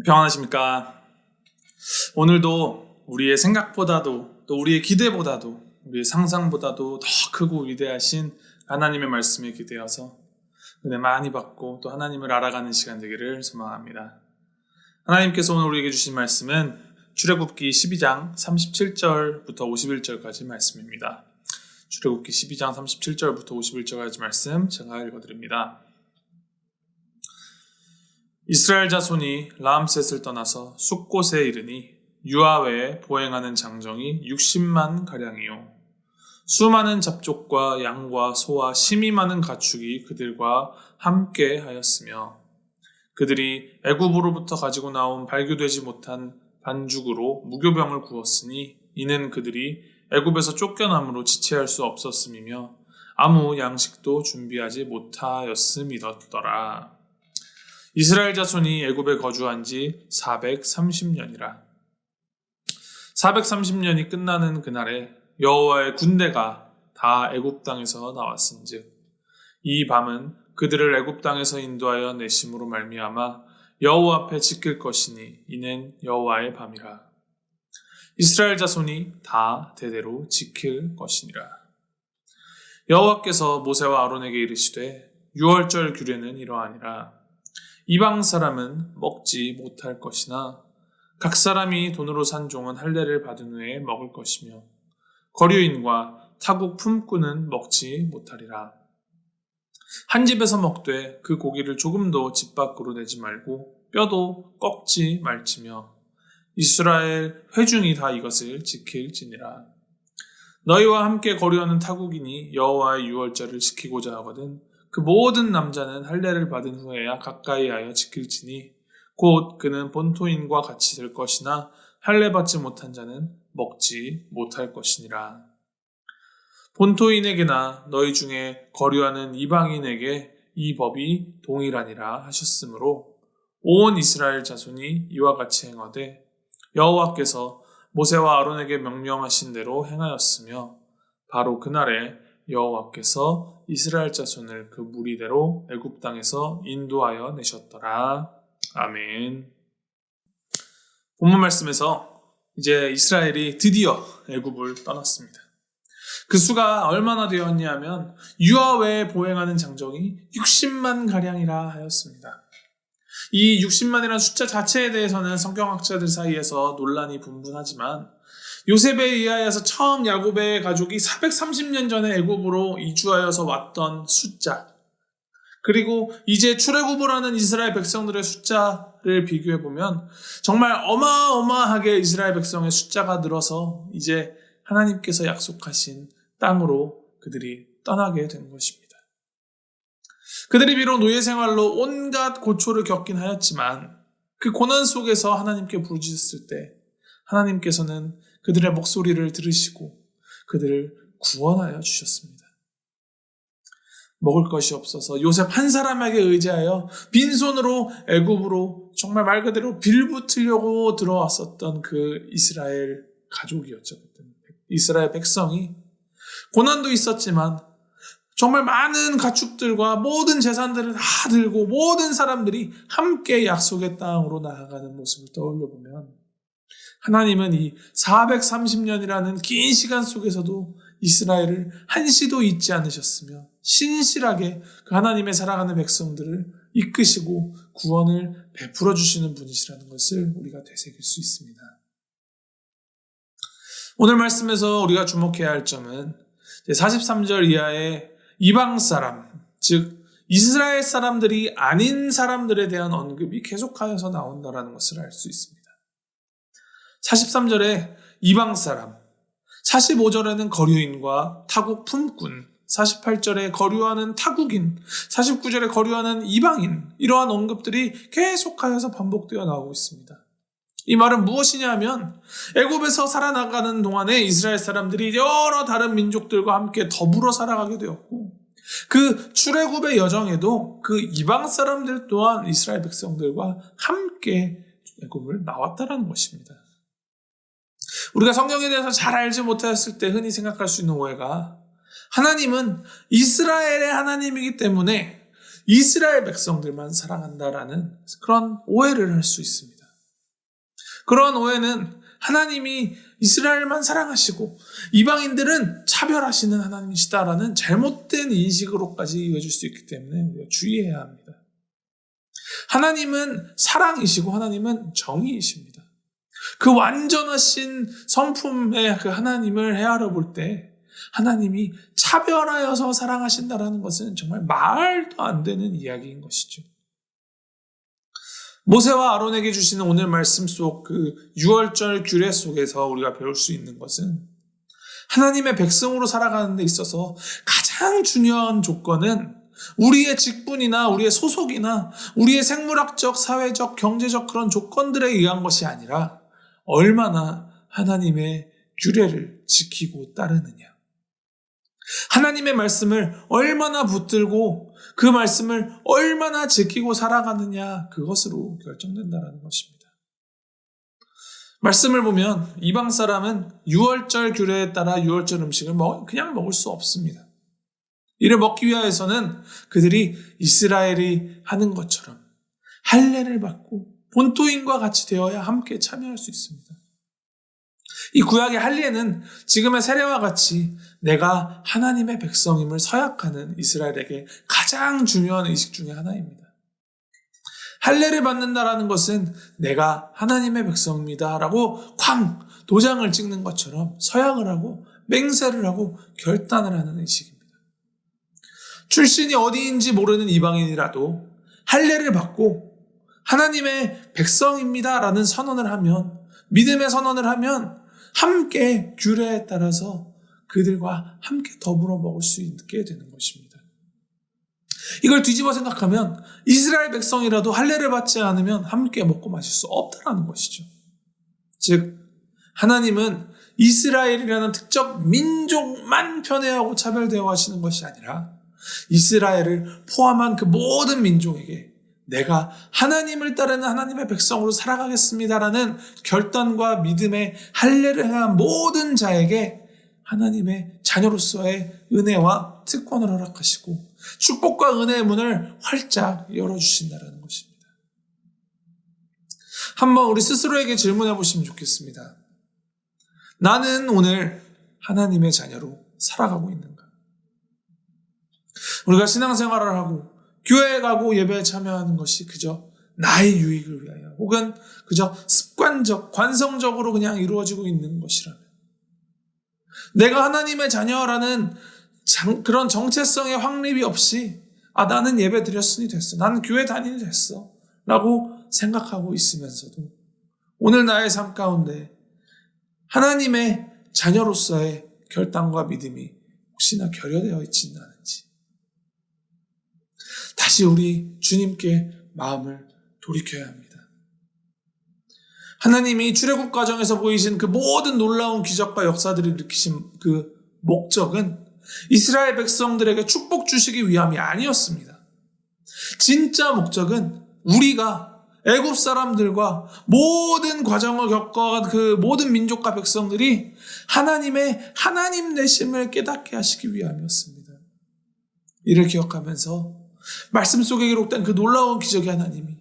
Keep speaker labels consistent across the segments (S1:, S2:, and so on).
S1: 평안하십니까? 오늘도 우리의 생각보다도 또 우리의 기대보다도 우리의 상상보다도 더 크고 위대하신 하나님의 말씀에 기대어서 은혜 많이 받고 또 하나님을 알아가는 시간 되기를 소망합니다. 하나님께서 오늘 우리에게 주신 말씀은 출애굽기 12장 37절부터 51절까지 말씀입니다. 출애굽기 12장 37절부터 51절까지 말씀 제가 읽어드립니다. 이스라엘 자손이 라암셋을 떠나서 숫곳에 이르니 유아 외에 보행하는 장정이 60만 가량이요 수많은 잡족과 양과 소와 심이 많은 가축이 그들과 함께 하였으며 그들이 애굽으로부터 가지고 나온 발교되지 못한 반죽으로 무교병을 구웠으니 이는 그들이 애굽에서 쫓겨남으로 지체할 수 없었음이며 아무 양식도 준비하지 못하였음이더라. 이스라엘 자손이 애굽에 거주한 지 430년이라. 430년이 끝나는 그날에 여호와의 군대가 다 애굽 땅에서 나왔은즉 이 밤은 그들을 애굽 땅에서 인도하여 내심으로 말미암아 여호와 앞에 지킬 것이니 이는 여호와의 밤이라. 이스라엘 자손이 다 대대로 지킬 것이니라. 여호와께서 모세와 아론에게 이르시되 유월절 규례는 이러하니라. 이방 사람은 먹지 못할 것이나 각 사람이 돈으로 산 종은 할례를 받은 후에 먹을 것이며 거류인과 타국 품꾼은 먹지 못하리라. 한 집에서 먹되 그 고기를 조금도 집 밖으로 내지 말고 뼈도 꺾지 말지며 이스라엘 회중이 다 이것을 지킬지니라. 너희와 함께 거류하는 타국인이 여호와의 유월절을 지키고자 하거든 그 모든 남자는 할례를 받은 후에야 가까이 하여 지킬지니 곧 그는 본토인과 같이 될 것이나 할례 받지 못한 자는 먹지 못할 것이니라. 본토인에게나 너희 중에 거류하는 이방인에게 이 법이 동일하니라 하셨으므로 온 이스라엘 자손이 이와 같이 행하되 여호와께서 모세와 아론에게 명령하신 대로 행하였으며 바로 그날에 여호와께서 이스라엘 자손을 그 무리대로 애굽 땅에서 인도하여 내셨더라. 아멘. 본문 말씀에서 이제 이스라엘이 드디어 애굽을 떠났습니다. 그 수가 얼마나 되었냐면 유아 외에 보행하는 장정이 60만 가량이라 하였습니다. 이 60만이라는 숫자 자체에 대해서는 성경학자들 사이에서 논란이 분분하지만 요셉에 의하여서 처음 야곱의 가족이 430년 전에 애굽으로 이주하여서 왔던 숫자, 그리고 이제 출애굽을 하는 이스라엘 백성들의 숫자를 비교해보면 정말 어마어마하게 이스라엘 백성의 숫자가 늘어서 이제 하나님께서 약속하신 땅으로 그들이 떠나게 된 것입니다. 그들이 비록 노예 생활로 온갖 고초를 겪긴 하였지만 그 고난 속에서 하나님께 부르짖었을 때 하나님께서는 그들의 목소리를 들으시고 그들을 구원하여 주셨습니다. 먹을 것이 없어서 요셉 한 사람에게 의지하여 빈손으로 애굽으로 정말 말 그대로 빌붙으려고 들어왔었던 그 이스라엘 가족이었죠. 이스라엘 백성이 고난도 있었지만 정말 많은 가축들과 모든 재산들을 다 들고 모든 사람들이 함께 약속의 땅으로 나아가는 모습을 떠올려보면 하나님은 이 430년이라는 긴 시간 속에서도 이스라엘을 한시도 잊지 않으셨으며 신실하게 그 하나님의 사랑하는 백성들을 이끄시고 구원을 베풀어 주시는 분이시라는 것을 우리가 되새길 수 있습니다. 오늘 말씀에서 우리가 주목해야 할 점은 43절 이하의 이방 사람, 즉 이스라엘 사람들이 아닌 사람들에 대한 언급이 계속하여서 나온다는 것을 알 수 있습니다. 43절에 이방 사람, 45절에는 거류인과 타국 품꾼, 48절에 거류하는 타국인, 49절에 거류하는 이방인, 이러한 언급들이 계속하여서 반복되어 나오고 있습니다. 이 말은 무엇이냐 하면 애굽에서 살아나가는 동안에 이스라엘 사람들이 여러 다른 민족들과 함께 더불어 살아가게 되었고 그 출애굽의 여정에도 그 이방 사람들 또한 이스라엘 백성들과 함께 애굽을 나왔다는 것입니다. 우리가 성경에 대해서 잘 알지 못했을 때 흔히 생각할 수 있는 오해가 하나님은 이스라엘의 하나님이기 때문에 이스라엘 백성들만 사랑한다라는 그런 오해를 할 수 있습니다. 그런 오해는 하나님이 이스라엘만 사랑하시고 이방인들은 차별하시는 하나님이시다라는 잘못된 인식으로까지 이어질 수 있기 때문에 우리가 주의해야 합니다. 하나님은 사랑이시고 하나님은 정의이십니다. 그 완전하신 성품의 그 하나님을 헤아려 볼 때 하나님이 차별하여서 사랑하신다라는 것은 정말 말도 안 되는 이야기인 것이죠. 모세와 아론에게 주시는 오늘 말씀 속 그 유월절 규례 속에서 우리가 배울 수 있는 것은 하나님의 백성으로 살아가는 데 있어서 가장 중요한 조건은 우리의 직분이나 우리의 소속이나 우리의 생물학적, 사회적, 경제적 그런 조건들에 의한 것이 아니라 얼마나 하나님의 규례를 지키고 따르느냐. 하나님의 말씀을 얼마나 붙들고 그 말씀을 얼마나 지키고 살아가느냐, 그것으로 결정된다는 것입니다. 말씀을 보면 이방 사람은 유월절 규례에 따라 유월절 음식을 그냥 먹을 수 없습니다. 이를 먹기 위하여서는 그들이 이스라엘이 하는 것처럼 할례를 받고 본토인과 같이 되어야 함께 참여할 수 있습니다. 이 구약의 할례는 지금의 세례와 같이 내가 하나님의 백성임을 서약하는 이스라엘에게 가장 중요한 의식 중에 하나입니다. 할례를 받는다라는 것은 내가 하나님의 백성입니다 라고 도장을 찍는 것처럼 서약을 하고 맹세를 하고 결단을 하는 의식입니다. 출신이 어디인지 모르는 이방인이라도 할례를 받고 하나님의 백성입니다 라는 선언을 하면, 믿음의 선언을 하면 함께 규례에 따라서 그들과 함께 더불어 먹을 수 있게 되는 것입니다. 이걸 뒤집어 생각하면 이스라엘 백성이라도 할례를 받지 않으면 함께 먹고 마실 수 없다는 것이죠. 즉 하나님은 이스라엘이라는 특정 민족만 편애하고 차별되어 하시는 것이 아니라 이스라엘을 포함한 그 모든 민족에게 내가 하나님을 따르는 하나님의 백성으로 살아가겠습니다라는 결단과 믿음의 할례를 행한 모든 자에게 하나님의 자녀로서의 은혜와 특권을 허락하시고 축복과 은혜의 문을 활짝 열어주신다는 것입니다. 한번 우리 스스로에게 질문해 보시면 좋겠습니다. 나는 오늘 하나님의 자녀로 살아가고 있는가? 우리가 신앙생활을 하고 교회에 가고 예배에 참여하는 것이 그저 나의 유익을 위하여 혹은 그저 습관적, 관성적으로 그냥 이루어지고 있는 것이라면, 내가 하나님의 자녀라는 그런 정체성의 확립이 없이 나는 예배 드렸으니 됐어, 나는 교회 다니니 됐어 라고 생각하고 있으면서도 오늘 나의 삶 가운데 하나님의 자녀로서의 결단과 믿음이 혹시나 결여되어 있지는 않은지 다시 우리 주님께 마음을 돌이켜야 합니다. 하나님이 출애굽 과정에서 보이신 그 모든 놀라운 기적과 역사들을 일으키신 그 목적은 이스라엘 백성들에게 축복 주시기 위함이 아니었습니다. 진짜 목적은 우리가 애굽 사람들과 모든 과정을 겪어간 그 모든 민족과 백성들이 하나님의 하나님 되심을 깨닫게 하시기 위함이었습니다. 이를 기억하면서 말씀 속에 기록된 그 놀라운 기적의 하나님이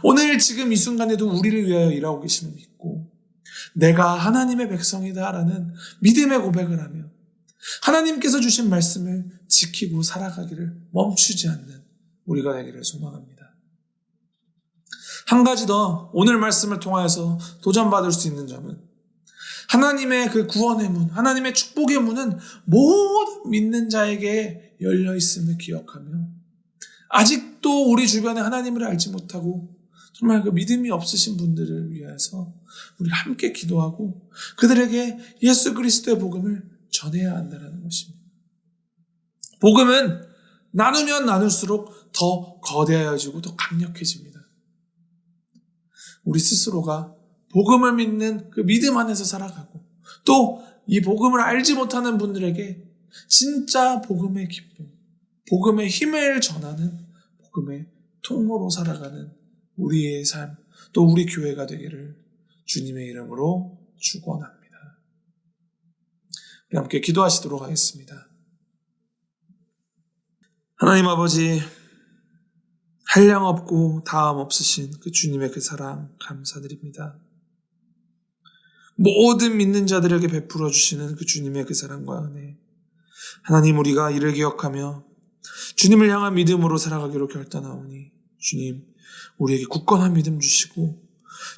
S1: 오늘 지금 이 순간에도 우리를 위하여 일하고 계심을 믿고 내가 하나님의 백성이다라는 믿음의 고백을 하며 하나님께서 주신 말씀을 지키고 살아가기를 멈추지 않는 우리가 되기를 소망합니다. 한 가지 더 오늘 말씀을 통하여서 도전받을 수 있는 점은 하나님의 그 구원의 문, 하나님의 축복의 문은 모든 믿는 자에게 열려 있음을 기억하며 아직도 우리 주변에 하나님을 알지 못하고 정말 그 믿음이 없으신 분들을 위해서 우리가 함께 기도하고 그들에게 예수 그리스도의 복음을 전해야 한다는 것입니다. 복음은 나누면 나눌수록 더 거대해지고 더 강력해집니다. 우리 스스로가 복음을 믿는 그 믿음 안에서 살아가고 또 이 복음을 알지 못하는 분들에게 진짜 복음의 기쁨, 복음의 힘을 전하는 복음의 통로로 살아가는 우리의 삶, 또 우리 교회가 되기를 주님의 이름으로 축원합니다. 우리 함께 기도하시도록 하겠습니다. 하나님 아버지, 한량 없고 다함 없으신 그 주님의 그 사랑 감사드립니다. 모든 믿는 자들에게 베풀어 주시는 그 주님의 그 사랑과 은혜, 하나님, 우리가 이를 기억하며 주님을 향한 믿음으로 살아가기로 결단하오니 주님, 우리에게 굳건한 믿음 주시고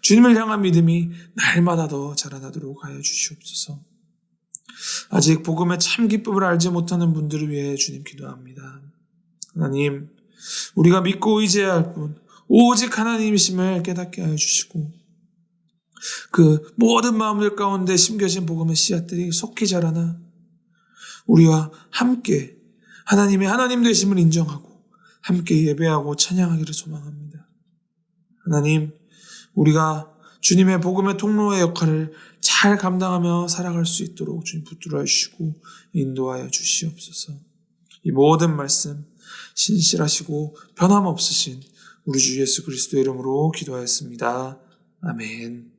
S1: 주님을 향한 믿음이 날마다 더 자라나도록 하여 주시옵소서. 아직 복음의 참 기쁨을 알지 못하는 분들을 위해 주님 기도합니다. 하나님, 우리가 믿고 의지해야 할 분 오직 하나님이심을 깨닫게 하여 주시고 그 모든 마음들 가운데 심겨진 복음의 씨앗들이 속히 자라나 우리와 함께 하나님의 하나님 되심을 인정하고 함께 예배하고 찬양하기를 소망합니다. 하나님, 우리가 주님의 복음의 통로의 역할을 잘 감당하며 살아갈 수 있도록 주님 붙들어 주시고 인도하여 주시옵소서. 이 모든 말씀 신실하시고 변함없으신 우리 주 예수 그리스도의 이름으로 기도하였습니다. 아멘.